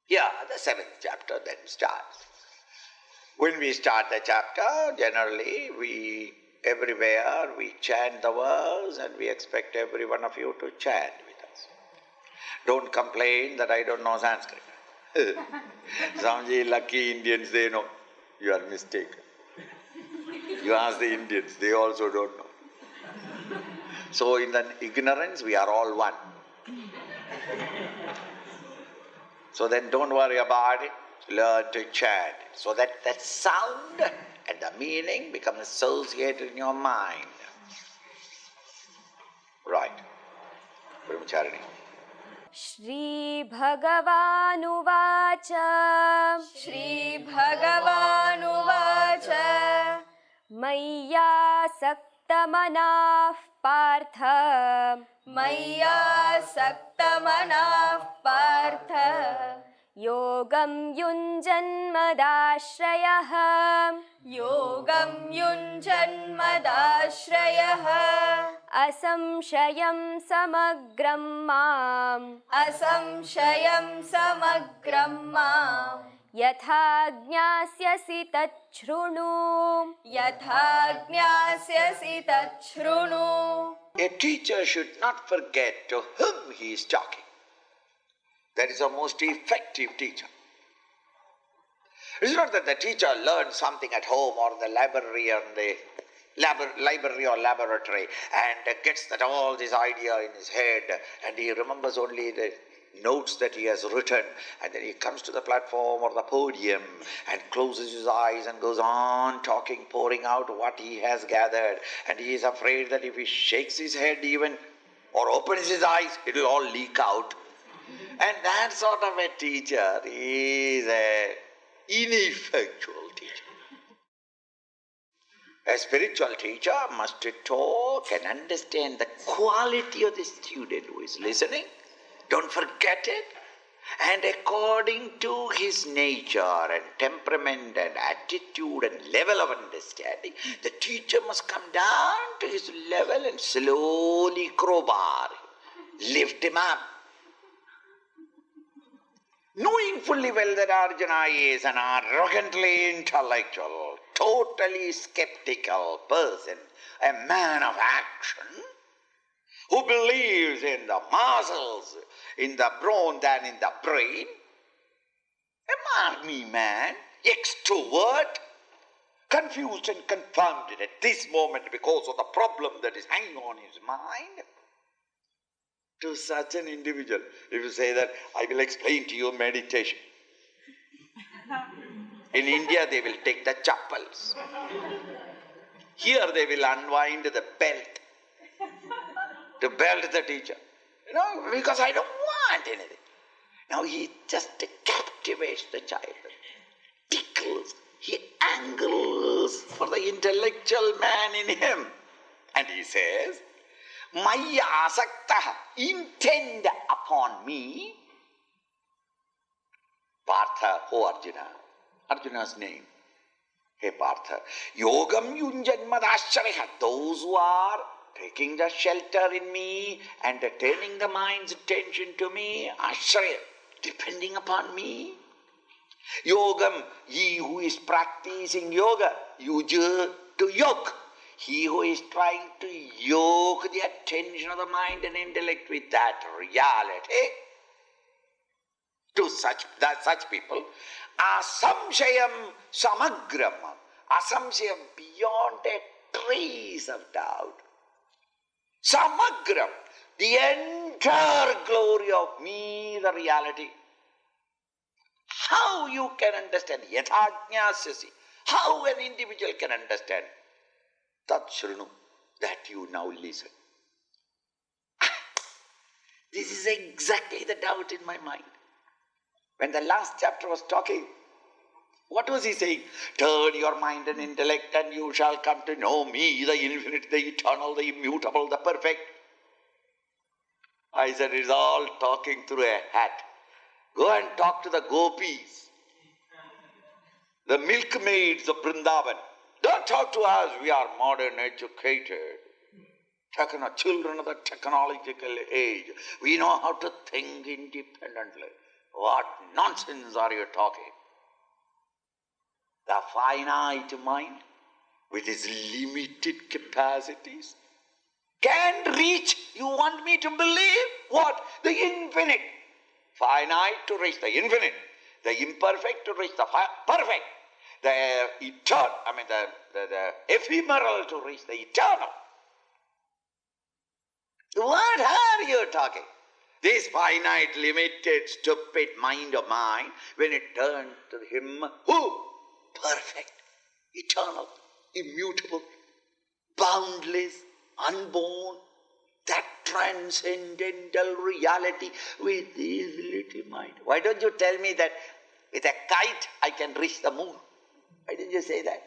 Here, the 7th chapter then starts. When we start the chapter, generally everywhere we chant the verse and we expect every one of you to chant with us. Don't complain that I don't know Sanskrit. Swamiji, lucky Indians, they know. You are mistaken. You ask the Indians, they also don't know. So in the ignorance, we are all one. So then don't worry about it, learn to chant, so that that sound and the meaning become associated in your mind. Right. Brahmacharya. Shri Bhagavanuvacha Shri Bhagavanuvacha Maya Saktamanah Partha Maya Saktamanah Partha Yogam Yunjanmadashrayah Yogam Yunjanmadashrayah Asamshayam Samagram Mam Asamshayam Samagram Mam Yatha Jñāsyasi Tachrunu Yatha Jñāsyasi Tachrunu. A teacher should not forget to whom he is talking. That is the most effective teacher. It's not that the teacher learns something at home or the library or laboratory and gets that all this idea in his head and he remembers only the notes that he has written, and then he comes to the platform or the podium and closes his eyes and goes on talking, pouring out what he has gathered, and he is afraid that if he shakes his head even or opens his eyes, it will all leak out. And that sort of a teacher is an ineffectual teacher. A spiritual teacher must talk and understand the quality of the student who is listening. Don't forget it. And according to his nature and temperament and attitude and level of understanding, the teacher must come down to his level and slowly crowbar him, lift him up. Knowing fully well that Arjuna is an arrogantly intellectual, totally skeptical person, a man of action, who believes in the muscles, in the brawn than in the brain, a army man, extrovert, confused and confounded at this moment because of the problem that is hanging on his mind. To such an individual, if you say that, I will explain to you meditation. In India, they will take the chappals. Here they will unwind the belt. To belt the teacher. Because I don't want anything. Now he just captivates the child. Tickles. He angles for the intellectual man in him. And he says, Maya asaktaha, intend upon me. Partha, O Arjuna. Arjuna's name. Hey Partha. Yogam yunjanmadashraya. Those who are taking the shelter in me and turning the mind's attention to me, ashraya, depending upon me. Yogam, he who is practicing yoga, yuja, to yoke. He who is trying to yoke the attention of the mind and intellect with that reality, to such people, asamshayam samagram, asamshayam beyond a trace of doubt. Samagram, the entire glory of me, the reality. How you can understand Yajña? How an individual can understand Tat Shrunu, that you now listen. This is exactly the doubt in my mind. When the last chapter was talking, what was he saying? Turn your mind and intellect and you shall come to know me, the infinite, the eternal, the immutable, the perfect. I said, it's all talking through a hat. Go and talk to the gopis, the milkmaids of Vrindavan. Don't talk to us, we are modern, educated, children of the technological age. We know how to think independently. What nonsense are you talking? The finite mind, with its limited capacities, can reach, you want me to believe, what? The infinite. Finite to reach the infinite. The imperfect to reach the perfect. The eternal, the ephemeral to reach the eternal. What are you talking? This finite, limited, stupid mind of mine, when it turned to him, who? Perfect, eternal, immutable, boundless, unborn, that transcendental reality with this little mind. Why don't you tell me that with a kite I can reach the moon? Why didn't you say that?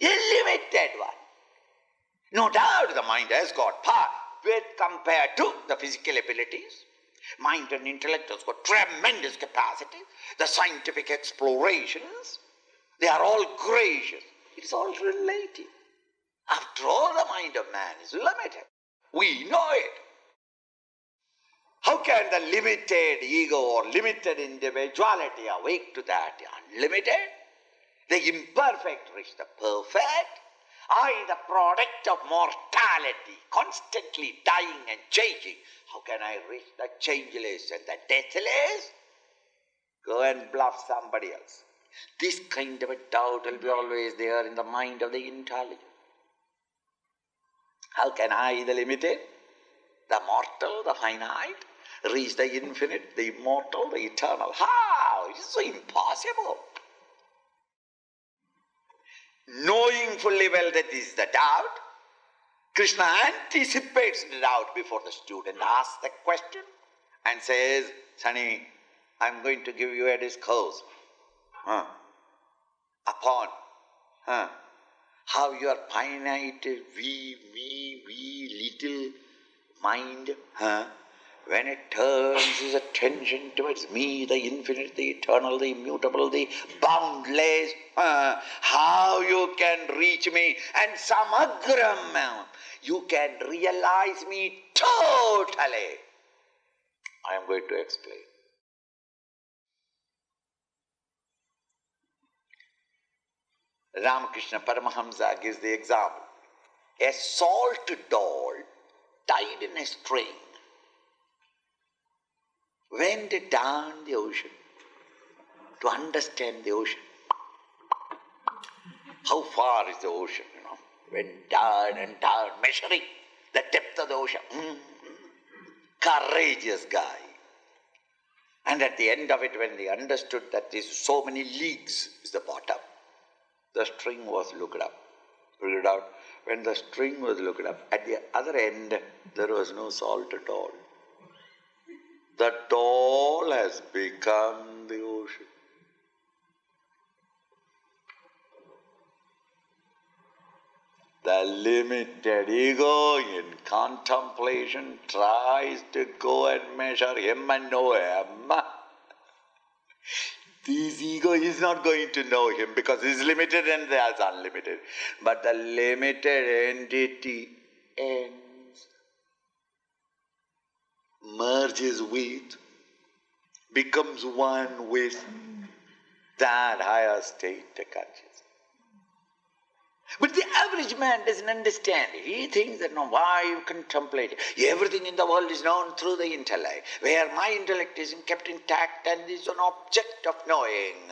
A limited one. No doubt the mind has got power, but compared to the physical abilities, mind and intellect has got tremendous capacity. The scientific explorations, they are all gracious. It's all relative. After all, the mind of man is limited. We know it. How can the limited ego or limited individuality awake to that unlimited? The imperfect reach the perfect. I, the product of mortality, constantly dying and changing. How can I reach the changeless and the deathless? Go and bluff somebody else. This kind of a doubt will be always there in the mind of the intelligent. How can I, the limited, the mortal, the finite, reach the infinite, the immortal, the eternal? How? It is so impossible. Knowing fully well that this is the doubt, Krishna anticipates the doubt before the student asks the question and says, Sonny, I'm going to give you a discourse upon how your finite, we, little mind, when it turns its attention towards me, the infinite, the eternal, the immutable, the boundless, how you can reach me, and samagram, you can realize me totally. I am going to explain. Ramakrishna Paramahamsa gives the example. A salt doll tied in a string went down the ocean to understand the ocean. How far is the ocean, Went down and down, measuring the depth of the ocean. Courageous guy. And at the end of it, when they understood that there is so many leagues is the bottom, the string was looked up. When the string was looked up, at the other end, there was no salt at all. The doll has become the ocean. The limited ego in contemplation tries to go and measure him and know him. This ego is not going to know him because he is limited and they are unlimited. But the limited entity ends, merges with, becomes one with that higher state of consciousness. But the average man doesn't understand it. He thinks that, why you contemplate? Everything in the world is known through the intellect, where my intellect is kept intact and is an object of knowing.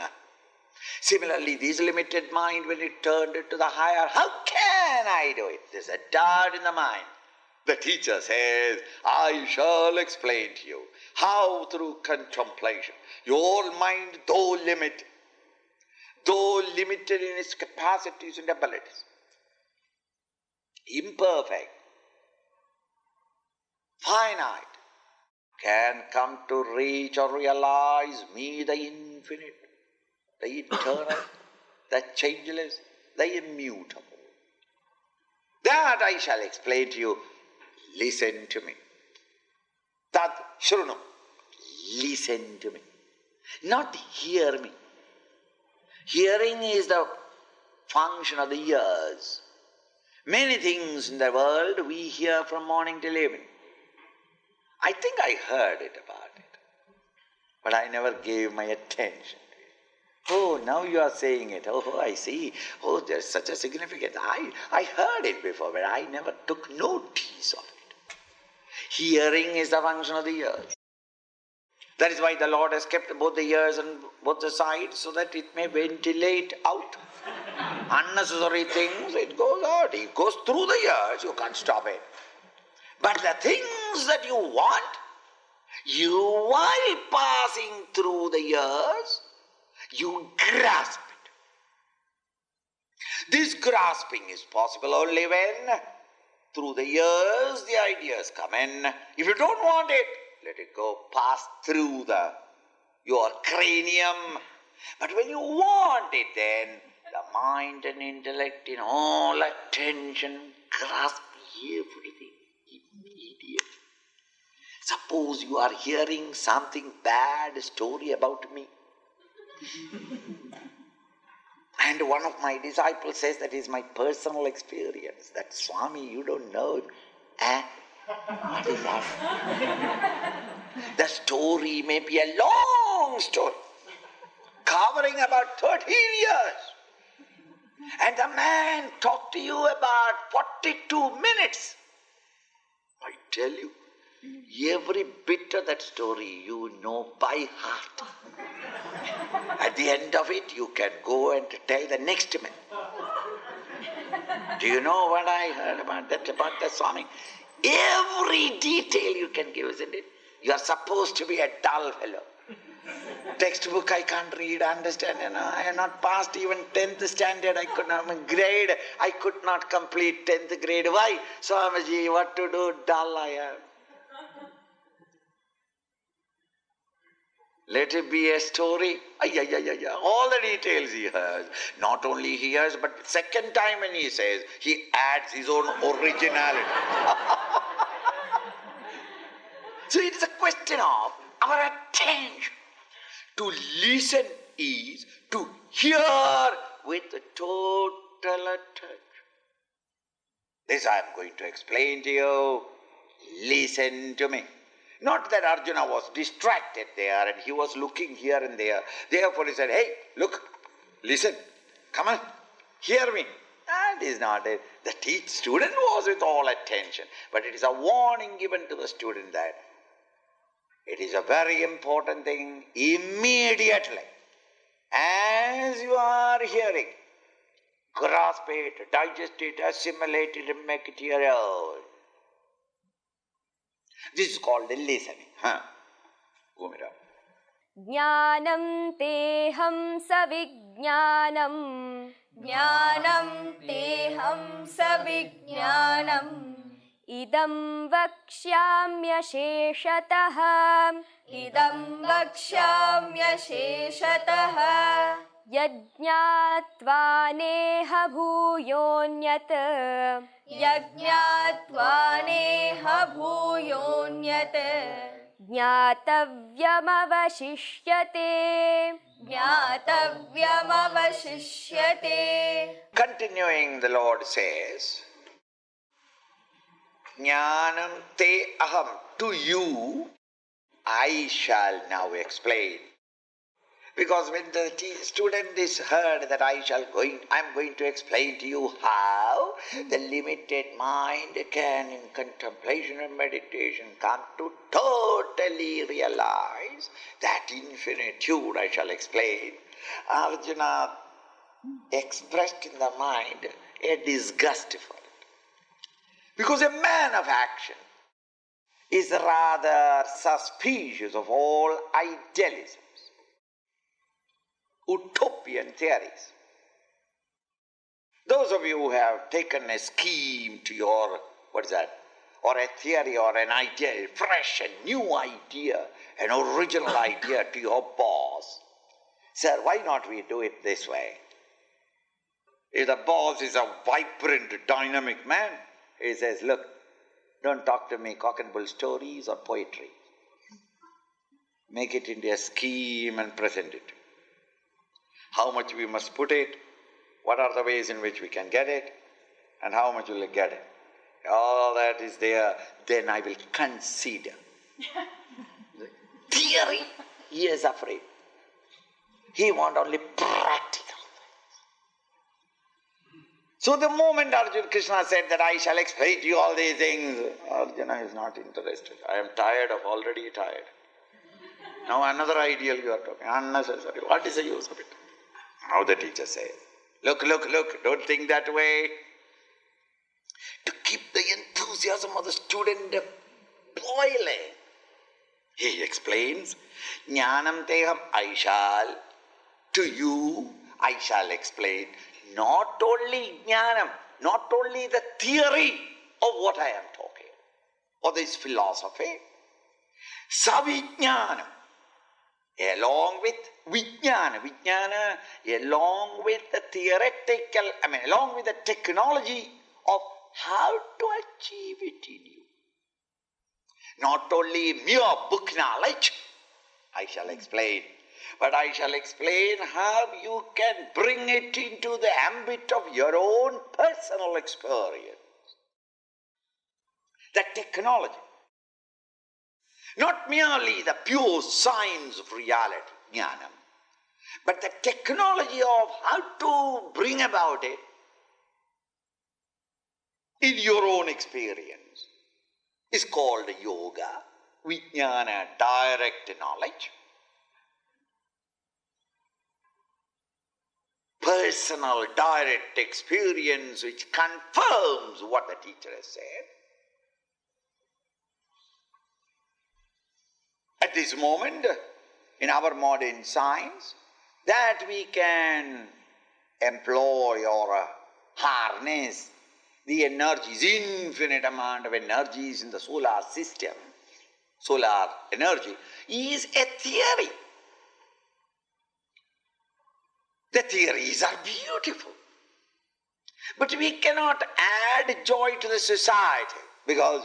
Similarly, this limited mind, when it turned into the higher, how can I do it? There's a doubt in the mind. The teacher says, I shall explain to you how through contemplation, your mind, though limited in its capacities and abilities, imperfect, finite, can come to reach or realize me, the infinite, the eternal, the changeless, the immutable. That I shall explain to you. Listen to me. Tad shrunam. Listen to me. Not hear me. Hearing is the function of the ears. Many things in the world we hear from morning till evening. I think I heard it about it, but I never gave my attention to it. Oh, now you are saying it. Oh, I see. Oh, there's such a significance. I heard it before, but I never took notice of it. Hearing is the function of the ears. That is why the Lord has kept both the ears and both the sides, so that it may ventilate out. Unnecessary things, it goes out. It goes through the ears, you can't stop it. But the things that you want, while passing through the ears, you grasp it. This grasping is possible only when, through the ears, the ideas come in. If you don't want it, let it go pass through your cranium. But when you want it, then the mind and intellect in all attention grasp everything immediately. Suppose you are hearing something bad story about me. And one of my disciples says that is my personal experience. That Swami, you don't know it. What is that? The story may be a long story, covering about 13 years. And the man talked to you about 42 minutes. I tell you, every bit of that story you know by heart. At the end of it, you can go and tell the next man. Do you know what I heard about the Swami? Every detail you can give, isn't it? You are supposed to be a dull fellow. Textbook I can't read, understand, I have not passed even 10th standard, I could not complete 10th grade. Why? Swamiji, what to do, dull I am. Let it be a story. All the details he hears. Not only he hears, but second time when he says, he adds his own originality. So it is a question of our attention. To listen is to hear with total attention. This I am going to explain to you. Listen to me. Not that Arjuna was distracted there and he was looking here and there. Therefore he said, hey, look, listen, come on, hear me. That is not it. The student was with all attention. But it is a warning given to the student that it is a very important thing immediately. As you are hearing, grasp it, digest it, assimilate it and make it your own. This is called the listening. Gomira. Jnanam teham savijnanam. Jnanam teham savijnanam. Idam vakshyamya sheshatah. Idam vakshyamya sheshatah. Yajñātvā neha bhūyonyat. Yajñātvā neha bhūyonyat. Jñātavyamavashishyate. Jñātavyamavashishyate. Continuing, the Lord says, Jnanam te aham, to you I shall now explain. Because when the student is heard that I am going to explain to you how the limited mind can in contemplation and meditation come to totally realize that infinitude, I shall explain. Arjuna expressed in the mind a disgust for it. Because a man of action is rather suspicious of all idealisms, utopian theories. Those of you who have taken a scheme to your, or a theory or an idea, a fresh and new idea, an original idea to your boss, sir, why not we do it this way? If the boss is a vibrant, dynamic man, he says, look, don't talk to me cock and bull stories or poetry. Make it into a scheme and present it. How much we must put it, what are the ways in which we can get it, and how much will we get it. All that is there, then I will consider. Theory, he is afraid. He wants only practical. So the moment Arjuna Krishna said that I shall explain to you all these things, Arjuna is not interested. I am tired of already tired. Now another ideal you are talking, unnecessary. What is the use of it? Now the teacher says, look, don't think that way. To keep the enthusiasm of the student boiling, he explains, Jnanam teham, I shall, to you, I shall explain not only Jnanam, not only the theory of what I am talking, or this philosophy, Savijñāna, along with Vijñāna, along with the theoretical, along with the technology of how to achieve it in you. Not only mere book knowledge, I shall explain, but I shall explain how you can bring it into the ambit of your own personal experience. The technology. Not merely the pure science of reality, Jnana, but the technology of how to bring about it in your own experience is called yoga, Vijñāna, direct knowledge, personal direct experience which confirms what the teacher has said. At this moment, in our modern science, that we can employ or harness the energies, infinite amount of energies in the solar system, solar energy, is a theory. The theories are beautiful, but we cannot add joy to the society because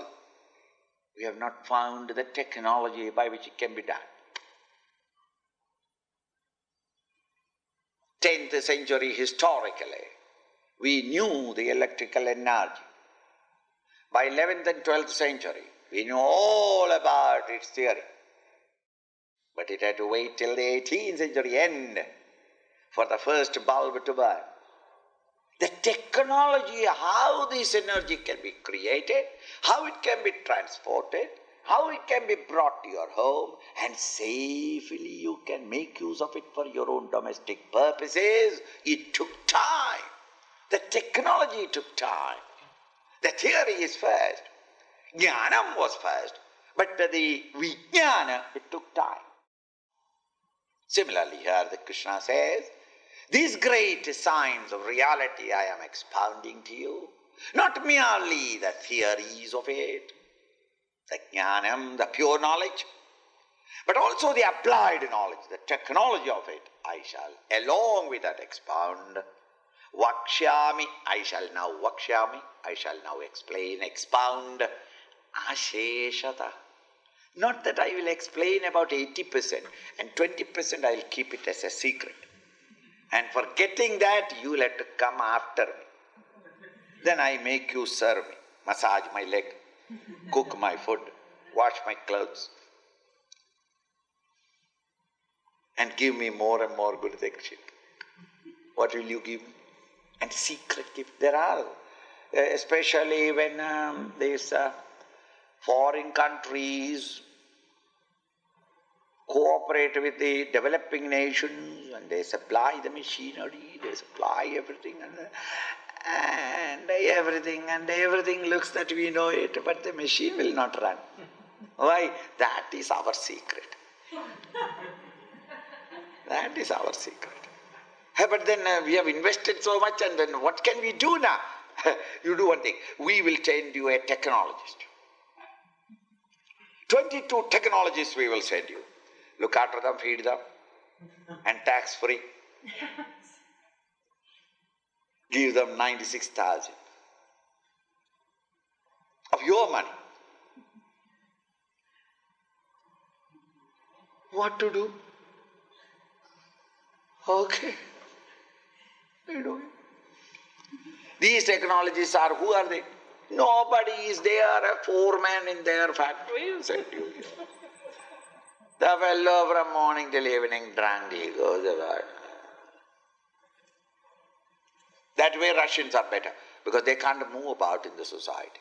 we have not found the technology by which it can be done. 10th century historically, we knew the electrical energy. By 11th and 12th century, we knew all about its theory. But it had to wait till the 18th century end for the first bulb to burn. The technology, how this energy can be created, how it can be transported, how it can be brought to your home, and safely you can make use of it for your own domestic purposes, it took time. The technology took time. The theory is first. Jnanam was first, but the Vijñāna, it took time. Similarly here the Krishna says, these great signs of reality I am expounding to you, not merely the theories of it, the jnanam, the pure knowledge, but also the applied knowledge, the technology of it, I shall, along with that, expound. Vakshyami, I shall now explain, expound, asheshata. Not that I will explain about 80% and 20% I will keep it as a secret. And for getting that, you will have to come after me. Then I make you serve me, massage my leg, cook my food, wash my clothes, and give me more and more good things. What will you give me? And secret gift there are, especially when these foreign countries cooperate with the developing nations and they supply the machinery, they supply everything. and everything looks that we know it, but the machine will not run. Why? That is our secret. That is our secret. But then we have invested so much, and then what can we do now? You do one thing. We will send you a technologist. 22 technologists we will send you. Look after them, feed them, and tax-free. Give them 96,000 of your money. What to do? Okay. We do it. These technologists are, who are they? Nobody is there, a foreman in their factory will send you. The fellow from morning till evening drunk, he goes about. That way Russians are better, because they can't move about in the society.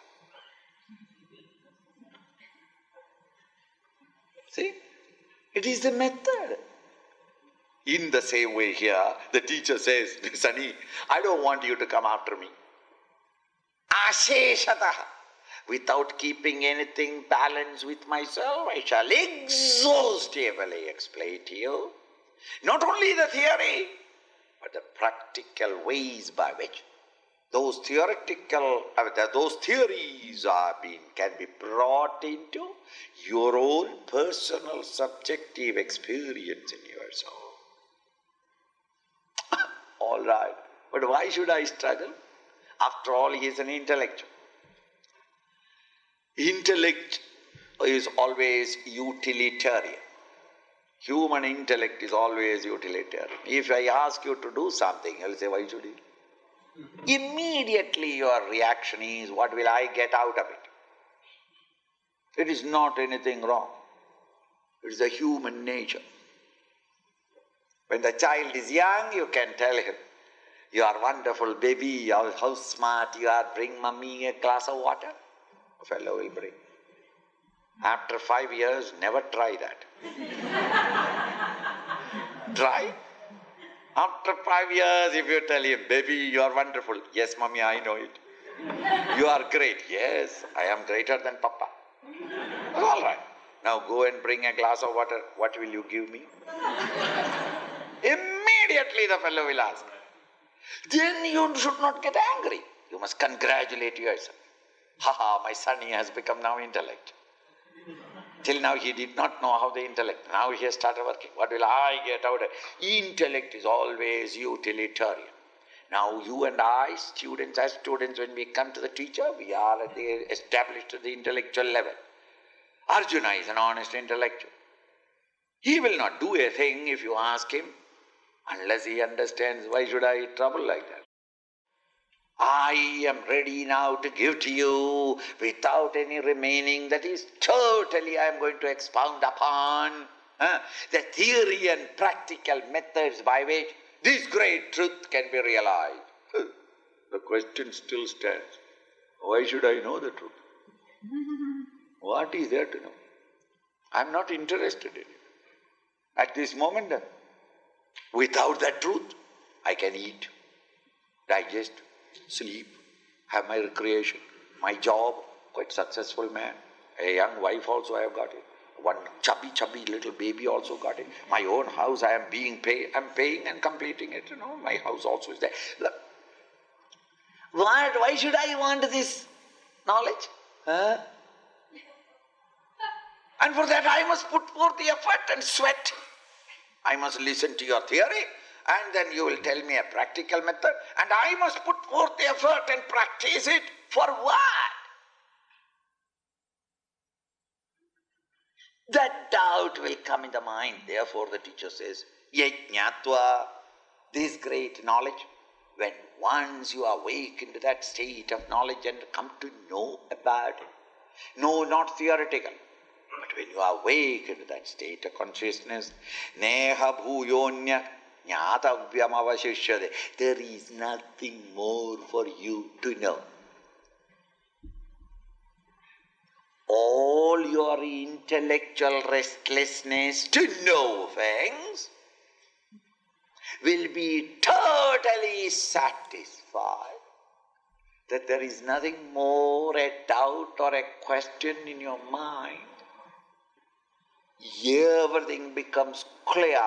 See? It is the method. In the same way here, the teacher says, Sonny, I don't want you to come after me. Asheshataha. Without keeping anything balanced with myself, I shall exhaustively explain to you not only the theory, but the practical ways by which those theories can be brought into your own personal subjective experience in your soul. All right, but why should I struggle? After all, he is an intellectual. Intellect is always utilitarian. Human intellect is always utilitarian. If I ask you to do something, you will say, why should you? Immediately your reaction is, what will I get out of it? It is not anything wrong. It is a human nature. When the child is young, you can tell him, you are wonderful, baby, how smart you are, bring mommy a glass of water. A fellow will bring. After 5 years, never try that. Try. After 5 years, if you tell him, baby, you are wonderful. Yes, mommy, I know it. You are great. Yes, I am greater than papa. All right. Now go and bring a glass of water. What will you give me? Immediately the fellow will ask. Then you should not get angry. You must congratulate yourself. Ha, my son, he has become now intellect. Till now he did not know how the intellect. Now he has started working. What will I get out of it? Intellect is always utilitarian. Now you and I, as students, when we come to the teacher, we are established at the intellectual level. Arjuna is an honest intellectual. He will not do a thing if you ask him, unless he understands, why should I trouble like that? I am ready now to give to you without any remaining. That is totally I am going to expound upon the theory and practical methods by which this great truth can be realized. The question still stands. Why should I know the truth? What is there to know? I am not interested in it. At this moment, without that truth, I can eat, digest, sleep, have my recreation, my job, quite successful man. A young wife also I have got it. One chubby little baby also got it. My own house I am paying and completing it, my house also is there. Look, why should I want this knowledge? And for that I must put forth the effort and sweat. I must listen to your theory, and then you will tell me a practical method, and I must put forth the effort and practice it. For what? That doubt will come in the mind. Therefore the teacher says, Yajña, this great knowledge, when once you awake into that state of knowledge and come to know about it, no, not theoretical, but when you awake into that state of consciousness, neha bhuyonya jñātavyam avashishyate, there is nothing more for you to know. All your intellectual restlessness to know things will be totally satisfied that there is nothing more a doubt or a question in your mind. Everything becomes clear.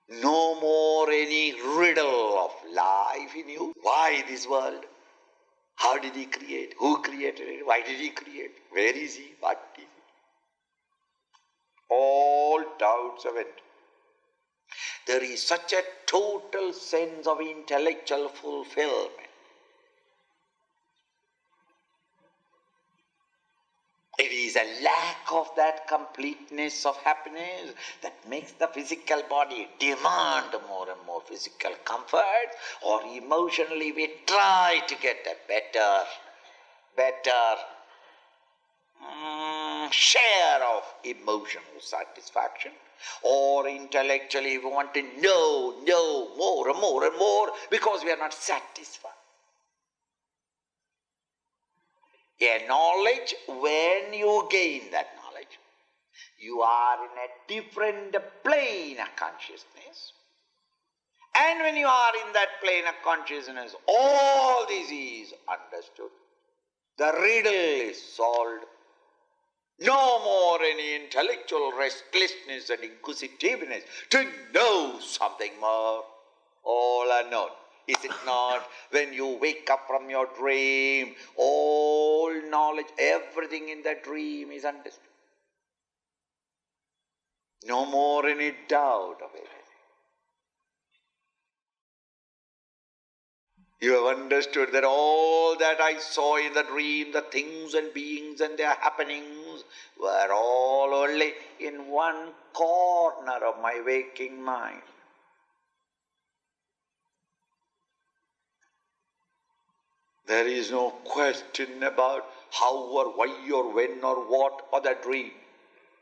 No more any riddle of life in you. Why this world? How did he create? Who created it? Why did he create? Where is he? What is he? All doubts of it. There is such a total sense of intellectual fulfillment. It is a lack of that completeness of happiness that makes the physical body demand more and more physical comfort, or emotionally we try to get a better share of emotional satisfaction, or intellectually we want to know more and more and more because we are not satisfied. A knowledge, when you gain that knowledge, you are in a different plane of consciousness. And when you are in that plane of consciousness, all this is understood. The riddle is solved. No more any intellectual restlessness and inquisitiveness to know something more. All are known. Is it not? When you wake up from your dream, all knowledge, everything in that dream is understood. No more any doubt of anything. You have understood that all that I saw in the dream, the things and beings and their happenings, were all only in one corner of my waking mind. There is no question about how or why or when or what or the dream.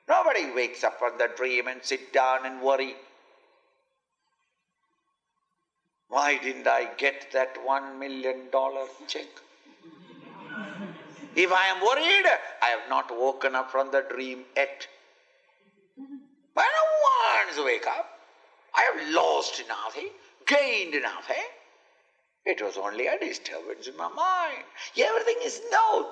Nobody wakes up from the dream and sit down and worry. Why didn't I get that $1 million check? If I am worried, I have not woken up from the dream yet. When I once wake up, I have lost nothing, gained nothing. It was only a disturbance in my mind. Everything is known.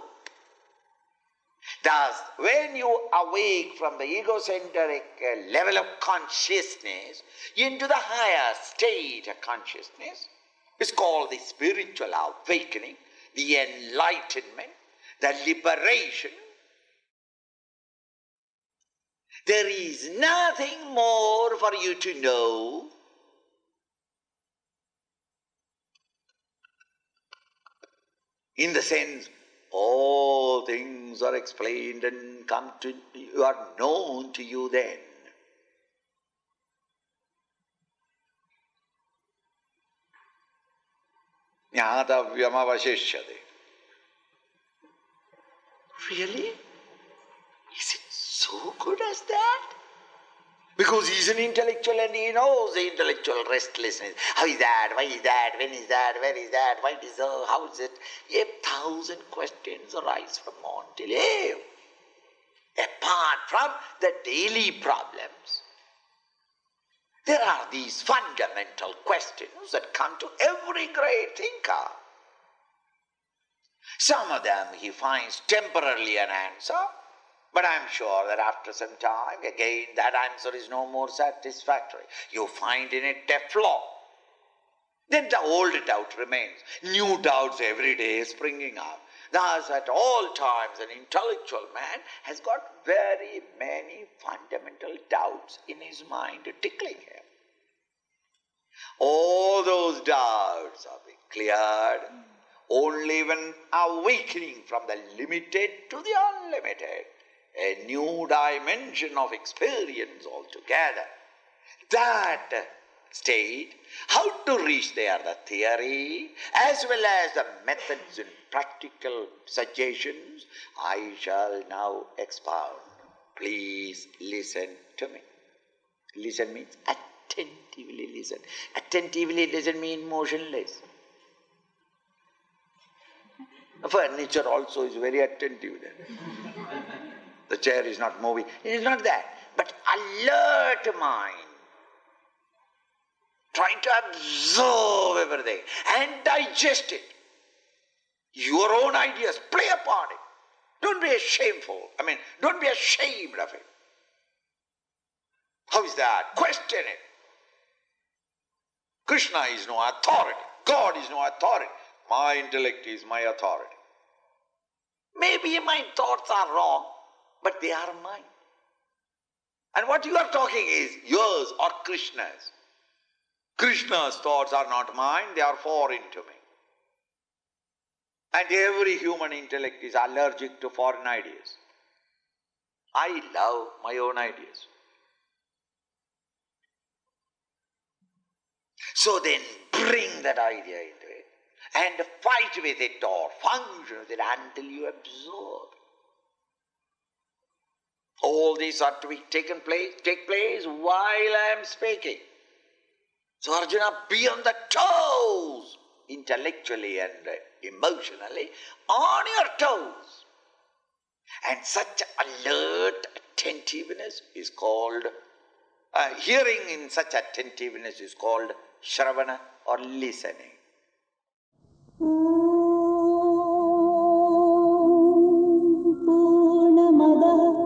Thus, when you awake from the egocentric level of consciousness into the higher state of consciousness, it's called the spiritual awakening, the enlightenment, the liberation. There is nothing more for you to know. In the sense, all things are explained and are known to you then. Jnātavyam avashishyate. Really? Is it so good as that? Because he's an intellectual and he knows the intellectual restlessness. How is that? Why is that? When is that? Where is that? Why is it? How is it? 1,000 questions arise from on till eve. Apart from the daily problems, there are these fundamental questions that come to every great thinker. Some of them he finds temporarily an answer, but I'm sure that after some time, again, that answer is no more satisfactory. You find in it a flaw. Then the old doubt remains. New doubts every day springing up. Thus, at all times, an intellectual man has got very many fundamental doubts in his mind tickling him. All those doubts are being cleared only when awakening from the limited to the unlimited. A new dimension of experience altogether. That state, how to reach there, the theory, as well as the methods and practical suggestions, I shall now expound. Please listen to me. Listen means attentively listen. Attentively listen means motionless. Furniture also is very attentive then. The chair is not moving. It is not that. But alert mind. Trying to absorb everything and digest it. your own ideas, play upon it. Don't be don't be ashamed of it. How is that? Question it. Krishna is no authority. God is no authority. My intellect is my authority. Maybe my thoughts are wrong, but they are mine. And what you are talking is yours or Krishna's. Krishna's thoughts are not mine, they are foreign to me. And every human intellect is allergic to foreign ideas. I love my own ideas. So then bring that idea into it and fight with it or function with it until you absorb. All these are to take place while I am speaking. So Arjuna, be on the toes, intellectually and emotionally, on your toes. And such alert attentiveness is called, hearing in such attentiveness is called Shravana or listening. Purnamada